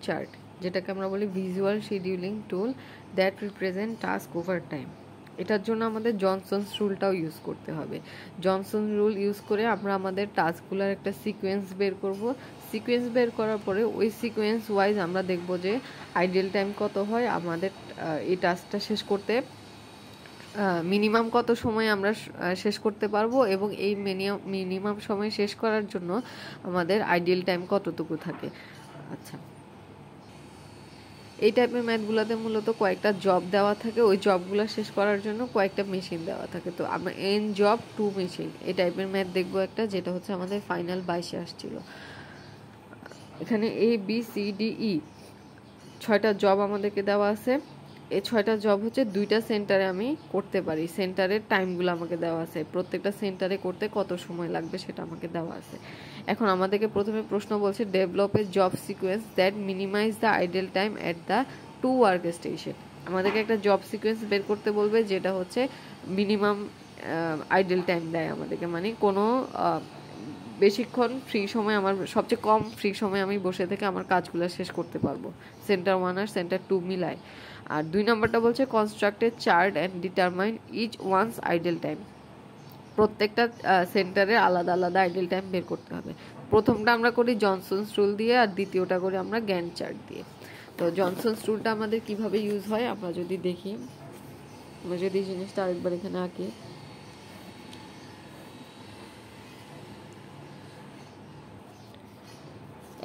Chart, যেটাকে আমরা বলি visual scheduling tool that represent task over time. এটার জন্য আমাদের জনসনস রুলটাও ইউজ করতে হবে। জনসন রুল ইউজ করে আমরা আমাদের টাস্কগুলোর একটা সিকোয়েন্স বের করব। সিকোয়েন্স বের করার পরে ওই সিকোয়েন্স ওয়াইজ আমরা দেখব যে আইডিয়াল টাইম কত হয়, আমাদের এই টাস্কটা শেষ করতে মিনিমাম কত সময় আমরা শেষ করতে পারবো, এবং এই মিনিমাম সময় শেষ করার জন্য আমাদের আইডিয়াল টাইম কতটুকু থাকে। আচ্ছা, এই টাইপের ম্যাথগুলোতে মূলত কয়েকটা জব দেওয়া থাকে, ওই জবগুলো শেষ করার জন্য কয়েকটা মেশিন দেওয়া থাকে। তো আমরা এন জব টু মেশিন এই টাইপের ম্যাথ দেখবো একটা, যেটা হচ্ছে আমাদের ফাইনাল 22-এ আসছিল। এখানে A B C D E 6টা জব আমাদেরকে দেওয়া আছে। এই 6টা জব হচ্ছে 2টা সেন্টারে আমি করতে পারি। সেন্টারের টাইমগুলো আমাকে দেওয়া আছে, প্রত্যেকটা সেন্টারে করতে কত সময় লাগবে সেটা আমাকে দেওয়া আছে। এখন আমাদেরকে প্রথমে প্রশ্ন বলছে develop a job sequence that minimize the idle time at the 2 work station. আমাদেরকে একটা জব সিকোয়েন্স বের করতে বলবে যেটা হচ্ছে মিনিমাম আইডল টাইম দেয় আমাদেরকে, মানে কোনো বেশিক্ষণ ফ্রি সময়, আমার সবচেয়ে কম ফ্রি সময় আমি বসে থেকে আমার কাজগুলো শেষ করতে পারবো, সেন্টার 1 আর সেন্টার 2 মিলায়। আর 2 নম্বরটা বলছে constructed chart and determine each one's idle time. প্রত্যেকটা সেন্টারের আলাদা আলাদা আইডল টাইম বের করতে হবে। প্রথমটা আমরা করি জনসনস রুল দিয়ে, আর দ্বিতীয়টা করি আমরা গ্যান্ট চার্ট দিয়ে। তো জনসনস রুলটা আমাদের কিভাবে ইউজ হয় আমরা যদি দেখি, আমরা যদি জিনিসটা আরেকবার এখানে আঁকি।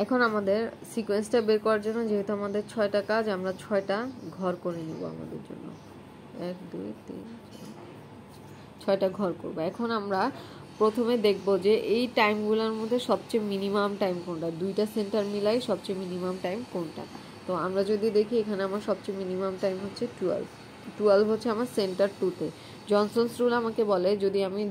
এখন আমাদের সিকোয়েন্সটা বের করার জন্য যেহেতু আমাদের 6টা কাজ, আমরা 6টা ঘর করে নিব আমাদের জন্য। 1 2 3 6টা ঘর করব। এখন আমরা প্রথমে দেখব যে এই টাইমগুলোর মধ্যে সবচেয়ে মিনিমাম টাইম কোনটা, 2টা সেন্টার মিলাই সবচেয়ে মিনিমাম টাইম কোনটা। তো আমরা যদি দেখি এখানে আমার সবচেয়ে মিনিমাম টাইম হচ্ছে 12 হচ্ছে আমার সেন্টার 2তে। জনসনস রুল আমাকে বলে যদি আমি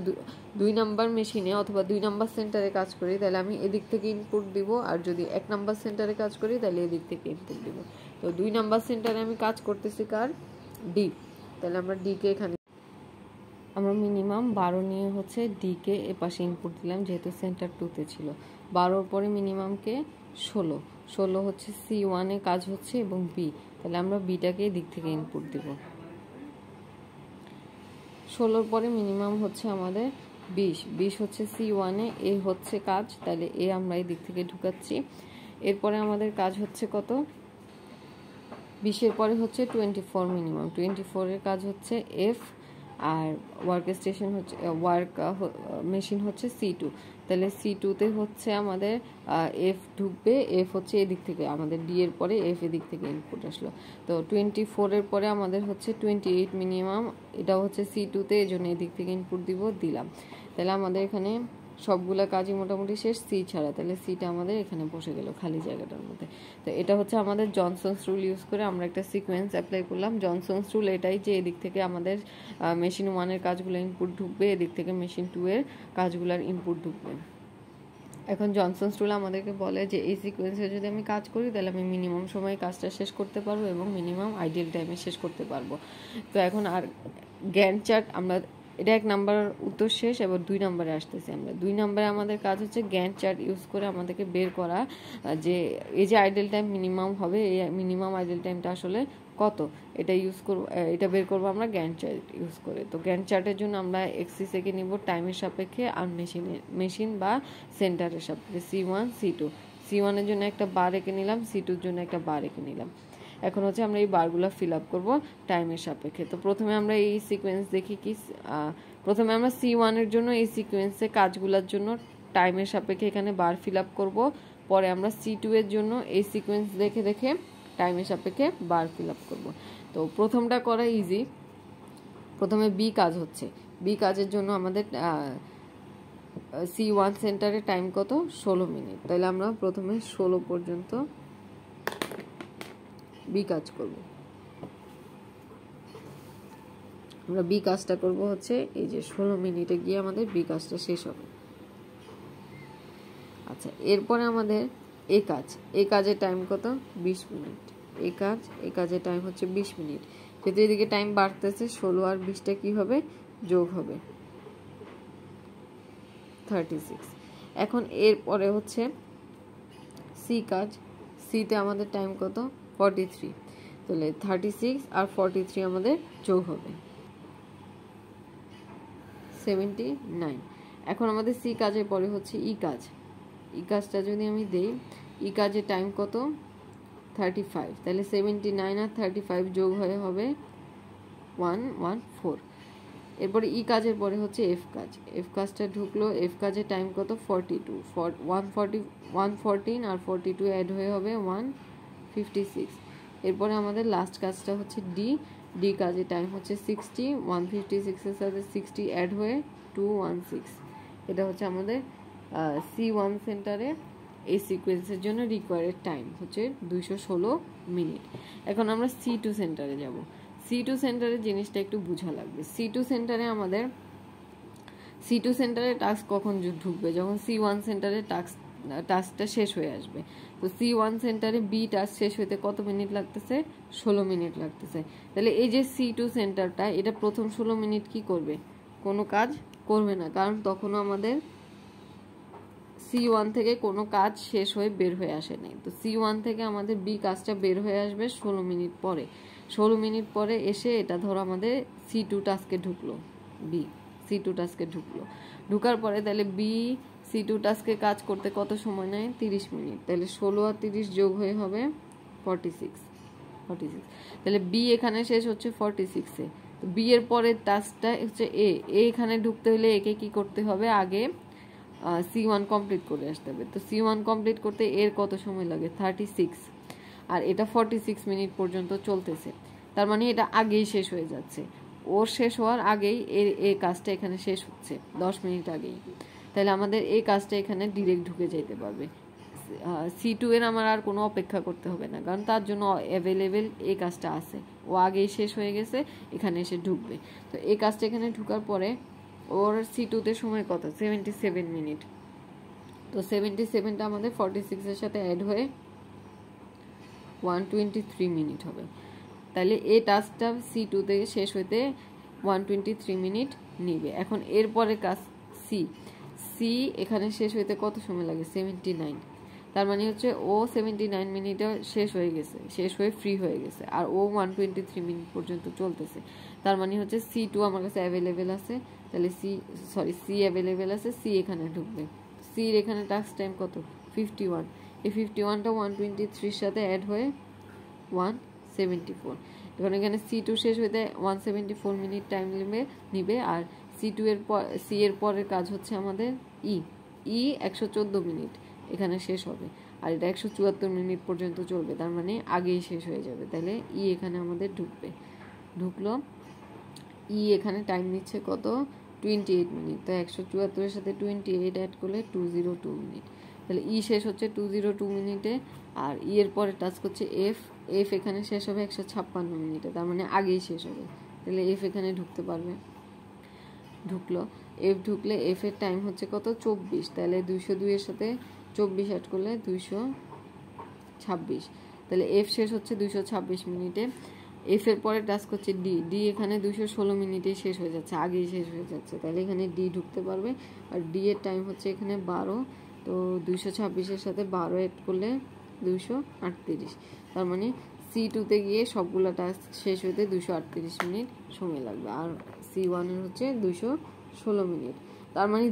2 নাম্বার মেশিনে অথবা 2 নাম্বার সেন্টারে কাজ করি তাহলে আমি এদিক থেকে ইনপুট দিব, আর যদি 1 নাম্বার সেন্টারে কাজ করি তাহলে এদিক থেকে ইনপুট দিব। তো 2 নাম্বার সেন্টারে আমি কাজ করতেছি কার, ডি, তাহলে আমরা ডি কে এখানে আমরা মিনিমাম 12 নিয়ে হচ্ছে ডি কে এ পাশে ইনপুট দিলাম যেহেতু সেন্টার 2তে ছিল। 12 পরে মিনিমামকে 16 হচ্ছে C1 এ কাজ হচ্ছে এবং বি, তাহলে আমরা বিটাকে এদিক থেকে ইনপুট দিব। 16 পরে মিনিমাম হচ্ছে আমাদের 20 হচ্ছে C1 এ, এ হচ্ছে কাজ, তাহলে এ আমরা এই দিক থেকে ঢুকাচ্ছি। এরপরে আমাদের কাজ হচ্ছে কত, 20 এর পরে হচ্ছে 24 মিনিমাম, 24 এর কাজ হচ্ছে এফ, আর ওয়ার্ক স্টেশন হচ্ছে মেশিন হচ্ছে C2, তাহলে C2তে হচ্ছে আমাদের এফ ঢুকবে, এফ হচ্ছে এদিক থেকে আমাদের ডি এর পরে এফ এদিক থেকে ইনপুট আসলো। তো 24 এর পরে আমাদের হচ্ছে 28 মিনিমাম, এটা হচ্ছে C2তে, এই জন্য এদিক থেকে ইনপুট দিলাম। তাহলে আমাদের এখানে সবগুলা কাজই মোটামুটি শেষ, সি ছাড়া, তাহলে সিটা আমাদের এখানে বসে গেল খালি জায়গাটার মধ্যে। তো এটা হচ্ছে আমাদের জনসনস রুল ইউজ করে আমরা একটা সিকোয়েন্স অ্যাপ্লাই করলাম। জনসনস রুল এটাই যে এদিক থেকে আমাদের মেশিন 1 এর কাজগুলো ইনপুট ঢুকবে, এদিক থেকে মেশিন 2 এর কাজগুলোর ইনপুট ঢুকবে। এখন জনসনস রুল আমাদেরকে বলে যে এই সিকোয়েন্সে যদি আমি কাজ করি তাহলে আমি মিনিমাম সময়ে কাজটা শেষ করতে পারবো এবং মিনিমাম আইডিয়াল টাইমে শেষ করতে পারবো। তো এখন আর গ্যান্ট চার্ট আমরা, এটা 1 নাম্বার উত্তর শেষ, এবার 2 নাম্বারে আসতেছি আমরা। 2 নাম্বারে আমাদের কাজ হচ্ছে গ্যান্ট চার্ট ইউজ করে আমাদেরকে বের করা যে এই যে আইডল টাইম মিনিমাম হবে, এই মিনিমাম আইডল টাইমটা আসলে কত, এটা ইউজ করব, এটা বের করবো আমরা গ্যান্ট চার্ট ইউজ করে। তো গ্যান্ট চার্টের জন্য আমরা এক্সিস একে নিব টাইমের সাপেক্ষে আর মেশিন বা সেন্টারের সাপেক্ষে, C1 C2। C1 এর জন্য একটা বার এঁকে নিলাম, C2 এর জন্য একটা বার এঁকে নিলাম। এখন হচ্ছে আমরা এই বারগুলো ফিল আপ করবো টাইমের সাপেক্ষে। তো প্রথমে আমরা এই সিকোয়েন্স দেখি কি, প্রথমে আমরা C1 এর জন্য এই সিকোয়েন্সে কাজগুলোর জন্য টাইমের সাপেক্ষে এখানে বার ফিল আপ করবো। পরে আমরা C2 এর জন্য এই সিকোয়েন্স দেখে দেখে টাইমের সাপেক্ষে বার ফিল আপ করবো। তো প্রথমটা করা ইজি। প্রথমে বি কাজ হচ্ছে, বি কাজের জন্য আমাদের C1 সেন্টারে টাইম কত, 16 মিনিট, তাহলে আমরা প্রথমে 16 পর্যন্ত বি কাজ করব। আমরা বি কাজটা করব হচ্ছে এই যে 16 মিনিটে গিয়ে আমাদের বি কাজটা শেষ হবে। আচ্ছা, এরপরে আমাদের এই কাজের টাইম কত, 20 মিনিট। এই কাজের টাইম হচ্ছে 20 মিনিট। যেহেতু এদিকে টাইম বাড়তেছে, 16 আর 20টা কি হবে, যোগ হবে, 36। এখন এরপরে হচ্ছে সি সিতে আমাদের টাইম কত 43, তাহলে 36 আর 43 আমাদের যোগ হবে 79। এখন আমাদের সি কাজের পরে হচ্ছে ই কাজ। ই কাজটা যদি আমি দেই, ই কাজের টাইম কত 35, তাহলে 79 আর 35 যোগ হয়ে হবে 114। এরপরে ই কাজের পরে হচ্ছে এফ কাজ। এফ কাজটা ঢুকলো, এফ কাজের টাইম কত 42, 114 আর 42 অ্যাড হয়ে হবে 156। এরপরে আমাদের লাস্ট কাজটা হচ্ছে ডি। ডি কাজের টাইম হচ্ছে 60, 156 এর সাথে 60 অ্যাড হয়ে 216। এটা হচ্ছে আমাদের C1 সেন্টারে এই সিকোয়েন্সের জন্য রিকোয়ার্ড টাইম হচ্ছে 216 মিনিট। এখন আমরা C2 সেন্টারে যাব। C2 সেন্টারের জিনিসটা একটু বোঝা লাগবে। C2 সেন্টারে আমাদের C2 সেন্টারে টাস্ক কখন ঢুকবে, যখন C1 সেন্টারে টাস্কটা শেষ হয়ে আসবে। তো C1 সেন্টারে বি টাস্ক শেষ হইতে কত মিনিট লাগতেছে 16 মিনিট লাগতেছে। তাহলে এই যে C2 সেন্টারটা, এটা প্রথম 16 মিনিট কি করবে, কোনো কাজ করবে না, কারণ তখনও আমাদের C1 থেকে কোনো কাজ শেষ হয়ে বের হয়ে আসে নাই। তো C1 থেকে আমাদের বি কাজটা বের হয়ে আসবে 16 মিনিট পরে। 16 মিনিট পরে এসে এটা ধরো আমাদের C2 টাস্কে ঢুকলো, বি C2 টাস্কে ঢুকলো, ঢুকার পরে তাহলে বি C2 টাস্কে কাজ করতে কত সময় নেয় 30 মিনিট। তাহলে 16 আর 30 যোগ হয়ে হবে 46। তাহলে বি এখানে শেষ হচ্ছে 46-এ। তো বি এর পরের টাস্কটা হচ্ছে এ এখানে ঢুকতে হলে একে কি করতে হবে, আগে C1 কমপ্লিট করে আসতে হবে। তো C1 কমপ্লিট করতে এর কত সময় লাগে 36, আর এটা 46 মিনিট পর্যন্ত চলতেছে। তার মানে এটা আগেই শেষ হয়ে যাচ্ছে, ওর শেষ হওয়ার আগেই এই কাজটা এখানে শেষ হচ্ছে 10 মিনিট আগেই। তাহলে আমাদের এই কাজটা এখানে ডিরেক্ট ঢুকে যেতে পারবে। C2 এর আমার আর কোনো অপেক্ষা করতে হবে না, কারণ তার জন্য অ্যাভেলেবেল এই কাজটা আছে, ও আগেই শেষ হয়ে গেছে, এখানে এসে ঢুকবে। তো এই কাজটা এখানে ঢুকার পরে ওর C2 তে সময় কত 77 মিনিট। তো 77টা আমাদের 46-এর সাথে অ্যাড হয়ে 123 মিনিট হবে। তাহলে এই টাস্কটা C2 থেকে শেষ হইতে 123 মিনিট নিবে। এখন এরপরে কাজ সি এখানে শেষ হইতে কত সময় লাগে 79। তার মানে হচ্ছে ও 79 মিনিটে শেষ হয়ে গেছে, শেষ হয়ে ফ্রি হয়ে গেছে, আর ও 123 মিনিট পর্যন্ত চলতেছে। তার মানে হচ্ছে C2 আমার কাছে অ্যাভেলেবেল আছে, তাহলে সি অ্যাভেলেবেল আছে, সি এখানে ঢুকবে। সির এখানে টাস্ক টাইম কত 51, এই 51টা 123-র সাথে অ্যাড হয়ে 174। এখন এখানে C2 শেষ হইতে 174 মিনিট টাইম নিবে, আর C2 এর সি এর পরের কাজ হচ্ছে আমাদের ই 114 মিনিট এখানে শেষ হবে, আর এটা 174 মিনিট পর্যন্ত চলবে, তার মানে আগেই শেষ হয়ে যাবে। তাহলে এখানে আমাদের ঢুকলো। এখানে টাইম নিচ্ছে কত 28 মিনিট। তো 174-এর সাথে 28 অ্যাড করলে 202 মিনিট। তাহলে শেষ হচ্ছে 202 মিনিটে, আর এর পরে টাস্ক হচ্ছে এফ এখানে শেষ হবে 156 মিনিটে, তার মানে আগেই শেষ হবে। তাহলে এফ এখানে ঢুকতে পারবে, ঢুকলো। এফ ঢুকলে এফ এর টাইম হচ্ছে কত 24, তাহলে 202-এর সাথে 24 অ্যাড করলে 226। তাহলে এফ শেষ হচ্ছে 226 মিনিটে। এফ এর পরে টাস্ক হচ্ছে ডি এখানে 216 মিনিটে শেষ হয়ে যাচ্ছে, আগেই শেষ হয়ে যাচ্ছে, তাহলে এখানে ডি ঢুকতে পারবে। আর ডি এর টাইম হচ্ছে এখানে 12, তো 226-এর সাথে 12 অ্যাড করলে 238। তার মানে C2-তে গিয়ে সবগুলো টাস্ক শেষ হইতে 238 মিনিট সময় লাগবে, আর C1 এর হচ্ছে 216 মিনিট। তার মানে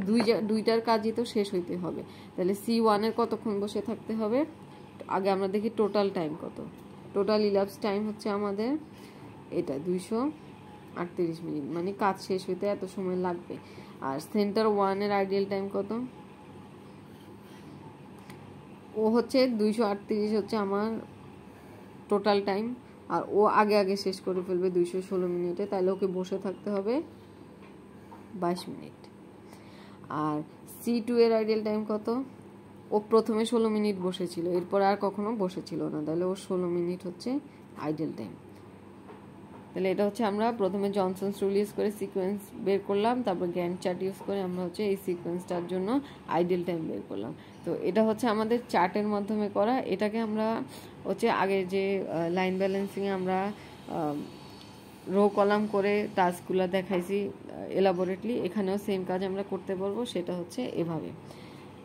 দুইটার কাজই তো শেষ হইতে হবে। তাহলে C1 এর কতক্ষণ বসে থাকতে হবে, আগে আমরা দেখি টোটাল টাইম কত। টোটাল ইলাপস টাইম হচ্ছে আমাদের এটা 238 মিনিট, মানে কাজ শেষ হইতে এত সময় লাগবে। আর সেন্টার 1 এর আইডিয়াল টাইম কত, ও হচ্ছে 238 হচ্ছে আমার টোটাল টাইম, আর ও আগে শেষ করে ফেলবে 216 মিনিটে, তাহলে ওকে বসে থাকতে হবে 22 মিনিট। আর C2 এর আইডিয়াল টাইম কত, ও প্রথমে 16 মিনিট বসেছিল, এরপর আর কখনো বসেছিল না, তাহলে ওর 16 মিনিট হচ্ছে আইডিয়াল টাইম। তাহলে এটা হচ্ছে আমরা প্রথমে জনসনস রুল ইউজ করে সিকোয়েন্স বের করলাম, তারপর গ্যান্ট চার্ট ইউজ করে আমরা হচ্ছে এই সিকোয়েন্সটার জন্য আইডিয়াল টাইম বের করলাম। তো এটা হচ্ছে আমাদের চার্টের মাধ্যমে করা। এটাকে আমরা হচ্ছে আগে যে লাইন ব্যালেন্সিংয়ে আমরা রো কলাম করে টাস্কগুলো দেখাইছি এলাবোরেটলি, এখানেও সেম কাজ আমরা করতে পারবো। সেটা হচ্ছে এভাবে,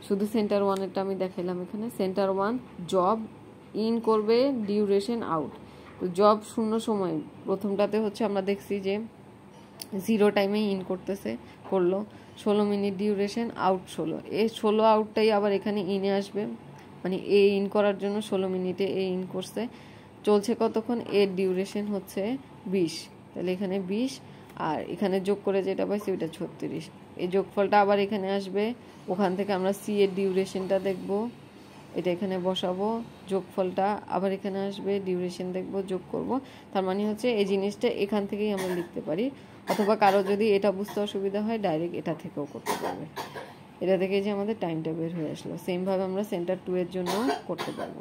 শুধু সেন্টার 1 এরটা আমি দেখাইলাম এখানে। সেন্টার 1 জব ইন করবে ডিউরেশন আউট। তো জব শূন্য সময় প্রথমটাতে হচ্ছে আমরা দেখছি যে 0 টাইমে ইন করলো 16 মিনিট ডিউরেশন, আউট 16। এই 16 আউটটাই আবার এখানে ইনে আসবে, মানে এ ইন করার জন্য 16 মিনিটে এ ইন করছে। চলছে কতক্ষণ? এর ডিউরেশন হচ্ছে 20, তাহলে এখানে 20 আর এখানে যোগ করে যেটা পাইছি ওইটা 36। এই যোগফলটা আবার এখানে আসবে, ওখান থেকে আমরা সি এর ডিউরেশনটা দেখব, এটা এখানে বসাবো, যোগফলটা আবার এখানে আসবে, ডিউরেশন দেখব, যোগ করব। তার মানে হচ্ছে এই জিনিসটা এখান থেকেই আমরা লিখতে পারি, অথবা কারো যদি এটা বুঝতে অসুবিধা হয় ডাইরেক্ট এটা থেকেও করতে পারবে। এটা থেকে যে আমাদের টাইমটা বের হয়ে আসলো, সেমভাবে আমরা সেন্টার 2 এর জন্য করতে পারবো।